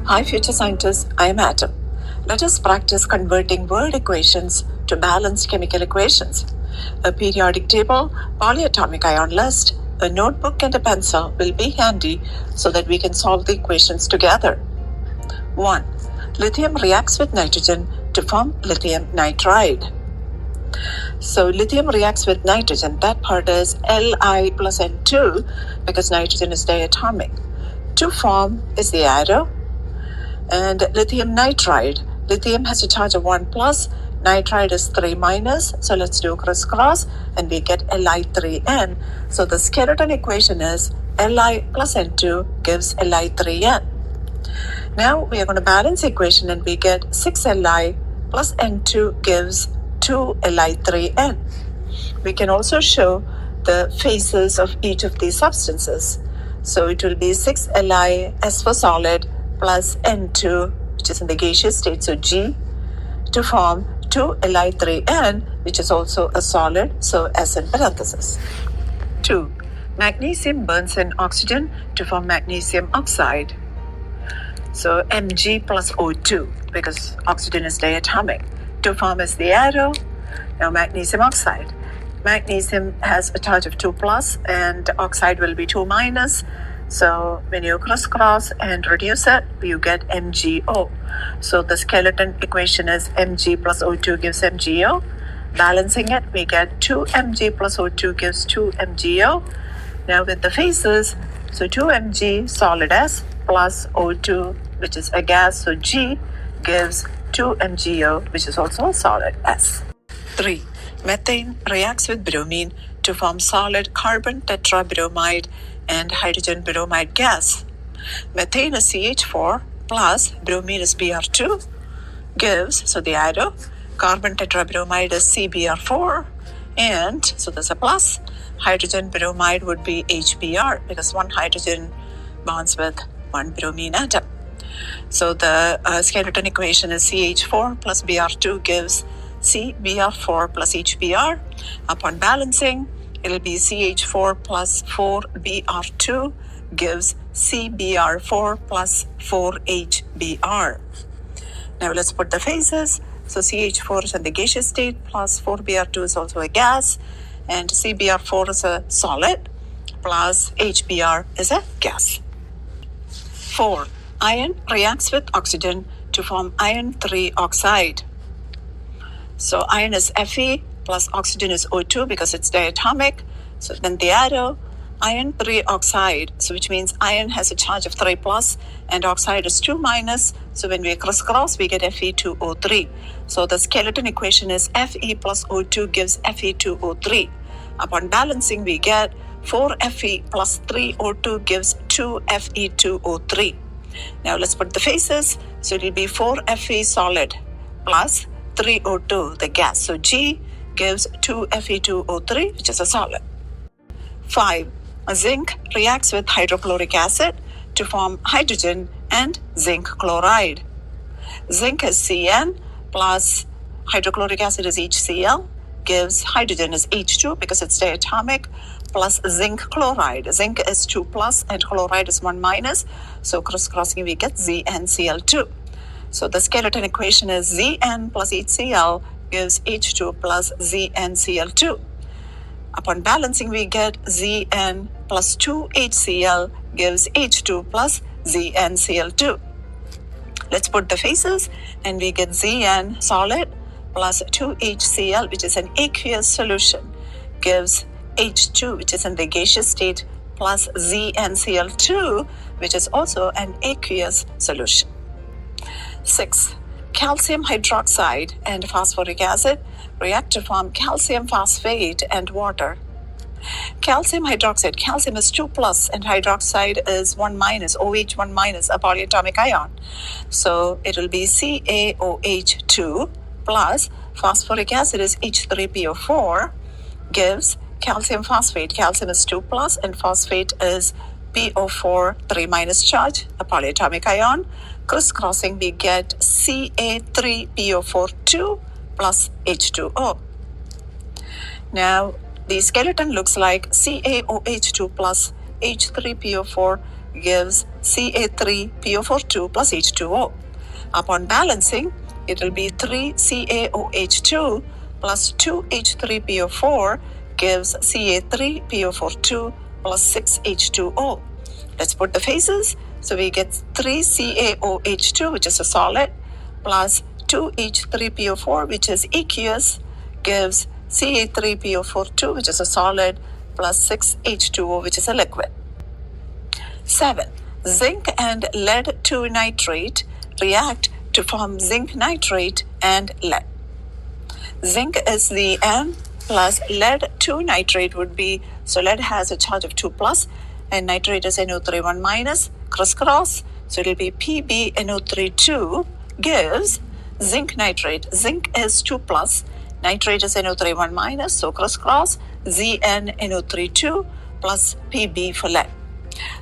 Hi future scientists, I am Atom. Let us practice converting word equations to balanced chemical equations. A periodic table, polyatomic ion list, a notebook and a pencil will be handy so that we can solve the equations together. 1. Lithium reacts with nitrogen to form lithium nitride. So lithium reacts with nitrogen, that part is Li plus N2 because nitrogen is diatomic. To form is the arrow. And lithium nitride. Lithium has a charge of 1 plus, nitride is 3 minus. So let's do crisscross and we get Li3N. So the skeleton equation is Li plus N2 gives Li3N. Now we are going to balance the equation and we get 6Li plus N2 gives 2Li3N. We can also show the phases of each of these substances. So it will be 6Li S for solid plus N2, which is in the gaseous state, so G, to form 2Li3N, which is also a solid, so S in parentheses. 2. Magnesium burns in oxygen to form magnesium oxide. So Mg plus O2, because oxygen is diatomic. To form is the arrow. Now magnesium oxide. Magnesium has a charge of 2 plus and oxide will be 2 minus. So when you crisscross and reduce it, you get MgO. So the skeleton equation is Mg plus O2 gives MgO. Balancing it, we get 2Mg plus O2 gives 2MgO. Now with the phases, so 2Mg solid S plus O2, which is a gas, so G gives 2MgO, which is also a solid S. 3. Methane reacts with bromine to form solid carbon tetrabromide and hydrogen bromide gas. Methane is CH4 plus bromine is Br2 gives, so the arrow, carbon tetrabromide is CBr4 and, so there's a plus, hydrogen bromide would be HBr because one hydrogen bonds with one bromine atom. So the skeleton equation is CH4 plus Br2 gives CBr4 plus HBr. Upon balancing, it will be CH4 plus 4Br2 gives CBr4 plus 4HBr. Now let's put the phases. So CH4 is in the gaseous state plus 4Br2 is also a gas and CBr4 is a solid plus HBr is a gas. 4. Iron reacts with oxygen to form iron 3 oxide. So iron is Fe plus oxygen is O2 because it's diatomic. So then the arrow, iron 3 oxide, so which means iron has a charge of 3 plus and oxide is 2 minus. So when we crisscross, we get Fe2O3. So the skeleton equation is Fe plus O2 gives Fe2O3. Upon balancing, we get 4Fe plus 3O2 gives 2Fe2O3. Now let's put the phases. So it will be 4Fe solid plus 3O2, the gas. So G gives 2Fe2O3, which is a solid. 5. Zinc reacts with hydrochloric acid to form hydrogen and zinc chloride. Zinc is Cn plus hydrochloric acid is HCl, gives hydrogen is H2 because it's diatomic, plus zinc chloride. Zinc is 2 plus and chloride is 1 minus. So crisscrossing we get ZnCl2. So the skeleton equation is Zn plus HCl gives H2 plus ZnCl2. Upon balancing, we get Zn plus 2HCl gives H2 plus ZnCl2. Let's put the phases and we get Zn solid plus 2HCl, which is an aqueous solution, gives H2, which is in the gaseous state, plus ZnCl2, which is also an aqueous solution. 6. Calcium hydroxide and phosphoric acid react to form calcium phosphate and water. Calcium hydroxide, calcium is 2 plus and hydroxide is 1 minus, OH 1 minus, a polyatomic ion. So it will be CaOH2 plus phosphoric acid is H3PO4 gives calcium phosphate. Calcium is 2 plus and phosphate is PO4 3 minus charge, a polyatomic ion. Crisscrossing, we get Ca3PO4 plus H2O. Now, the skeleton looks like CaOH2 plus H3PO4 gives Ca3PO42 plus H2O. Upon balancing, it will be 3CaOH2 plus 2H3PO4 gives Ca3PO42 plus 6H2O. Let's put the phases. So we get 3CaOH2, which is a solid, plus 2H3PO4, which is aqueous, gives Ca3PO42, which is a solid, plus 6H2O, which is a liquid. 7. Zinc and lead 2 nitrate react to form zinc nitrate and lead. Zinc is the N plus lead 2 nitrate would be, so lead has a charge of 2 plus and nitrate is NO3 1 minus, crisscross, so it will be PbNO3 2 gives zinc nitrate. Zinc is 2 plus, nitrate is NO3 1 minus, so crisscross, ZnNO3 2 plus Pb for lead.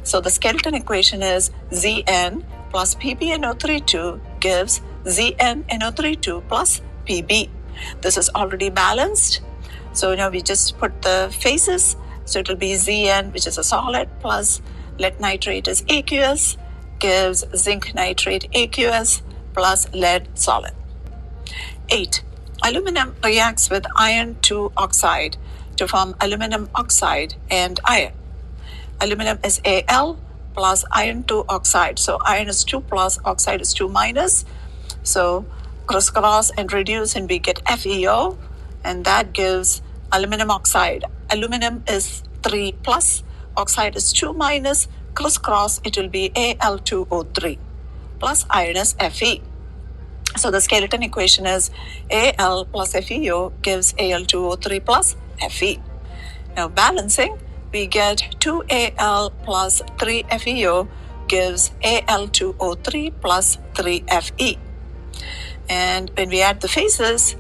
So the skeleton equation is Zn plus PbNO3 2 gives ZnNO3 2 plus Pb. This is already balanced. So now we just put the phases. So it will be Zn, which is a solid, plus lead nitrate is aqueous, gives zinc nitrate aqueous plus lead solid. 8. Aluminum reacts with iron 2 oxide to form aluminum oxide and iron. Aluminum is Al plus iron 2 oxide. So iron is 2 plus, oxide is 2 minus. So crisscross and reduce and we get FeO, and that gives aluminum oxide. Aluminum is 3 plus, oxide is 2 minus, crisscross it will be Al2O3 plus iron is Fe. So the skeleton equation is Al plus FeO gives Al2O3 plus Fe. Now balancing, we get 2Al plus 3FeO gives Al2O3 plus 3Fe. And when we add the phases,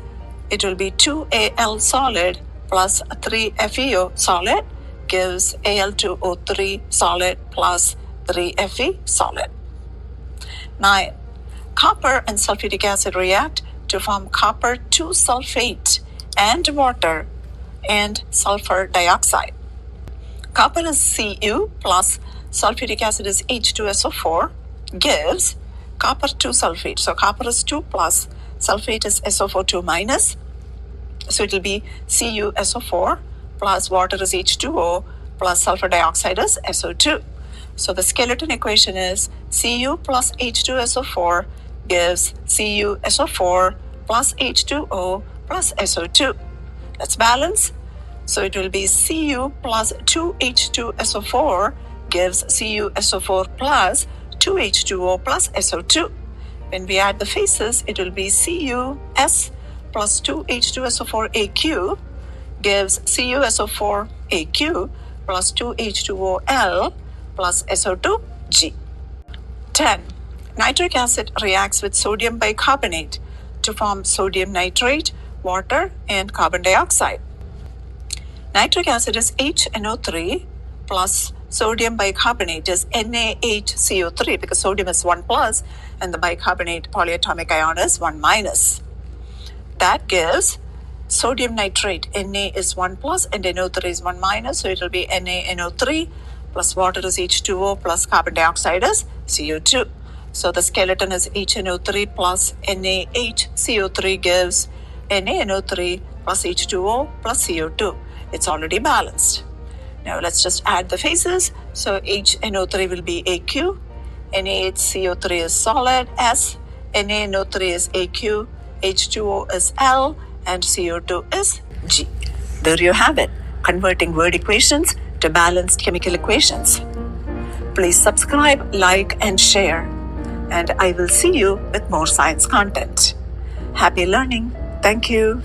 it will be 2Al solid plus 3FeO solid gives Al2O3 solid plus 3Fe solid. 9. Copper and sulfuric acid react to form copper 2 sulfate and water and sulfur dioxide. Copper is Cu plus sulfuric acid is H2SO4 gives copper 2 sulfate. So copper is 2 plus, sulfate is SO4 2 minus. So it will be CuSO4 plus water is H2O plus sulfur dioxide is SO2. So the skeleton equation is Cu plus H2SO4 gives CuSO4 plus H2O plus SO2. Let's balance. So it will be Cu plus 2H2SO4 gives CuSO4 plus 2H2O plus SO2. When we add the phases, it will be Cus plus 2H2SO4AQ gives CuSO4AQ plus 2H2OL plus SO2G. 10. Nitric acid reacts with sodium bicarbonate to form sodium nitrate, water, and carbon dioxide. Nitric acid is HNO3 plus sodium bicarbonate is NaHCO3 because sodium is 1 plus and the bicarbonate polyatomic ion is 1 minus. That gives sodium nitrate. Na is 1 plus and NO3 is 1 minus, so it will be NaNO3 plus water is H2O plus carbon dioxide is CO2. So the skeleton is HNO3 plus NaHCO3 gives NaNO3 plus H2O plus CO2. It's already balanced. Now let's just add the phases. So HNO3 will be AQ, NaHCO3 is solid S, NaNO3 is AQ, H2O is L, and CO2 is G. There you have it, converting word equations to balanced chemical equations. Please subscribe, like, and share. And I will see you with more science content. Happy learning. Thank you.